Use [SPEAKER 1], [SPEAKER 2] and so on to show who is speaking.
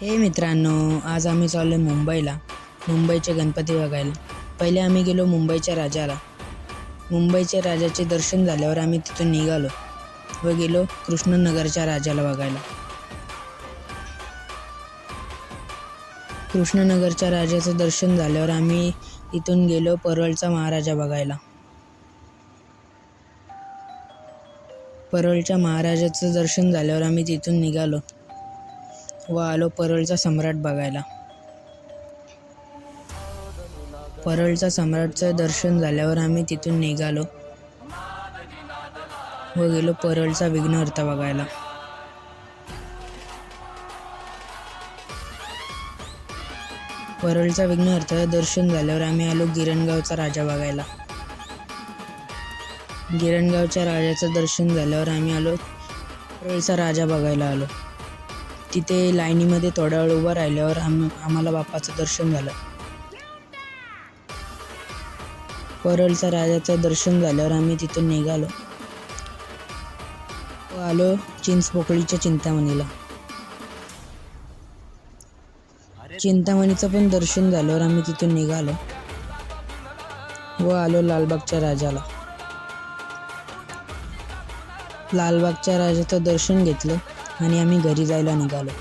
[SPEAKER 1] हे मित्रांनो, आज आम्ही चाललो मुंबईला. मुंबईचे गणपती बघायला. पहिले आम्ही गेलो मुंबईच्या राजाला. मुंबईच्या राजाचे दर्शन झाल्यावर आम्ही तिथून निघालो व गेलो कृष्णनगरच्या राजाला बघायला. कृष्णनगरच्या राजाचं दर्शन झाल्यावर आम्ही इथून गेलो परोलचा महाराजा बघायला. परोलच्या महाराजाचं दर्शन झाल्यावर आम्ही तिथून निघालो व आलो परोलचा सम्राट बघायला. परोलचा सम्राटचं दर्शन झाल्यावर आम्ही तिथून निघालो व गेलो परोलचा विघ्नहर्ता बघायला. परोलचा विघ्नहर्ताचं दर्शन झाल्यावर आम्ही आलो गिरणगावचा राजा बघायला. गिरणगावच्या राजाचं दर्शन झाल्यावर आम्ही आलो परोलचा राजा बघायला आलो. तिथे लाईनीमध्ये थोडा वेळ उभं राहिल्यावर आम्हाला बाप्पाचं दर्शन झालं. परोलचा राजाचं दर्शन झाल्यावर आम्ही तिथून निघालो व आलो चिंचपोकळीच्या चिंतामणीला. चिंतामणीचं पण दर्शन झाल्यावर आम्ही तिथून निघालो व आलो लालबागच्या राजाला. लालबागच्या राजाचं दर्शन घेतलं आणि आम्ही घरी जायला निघालो.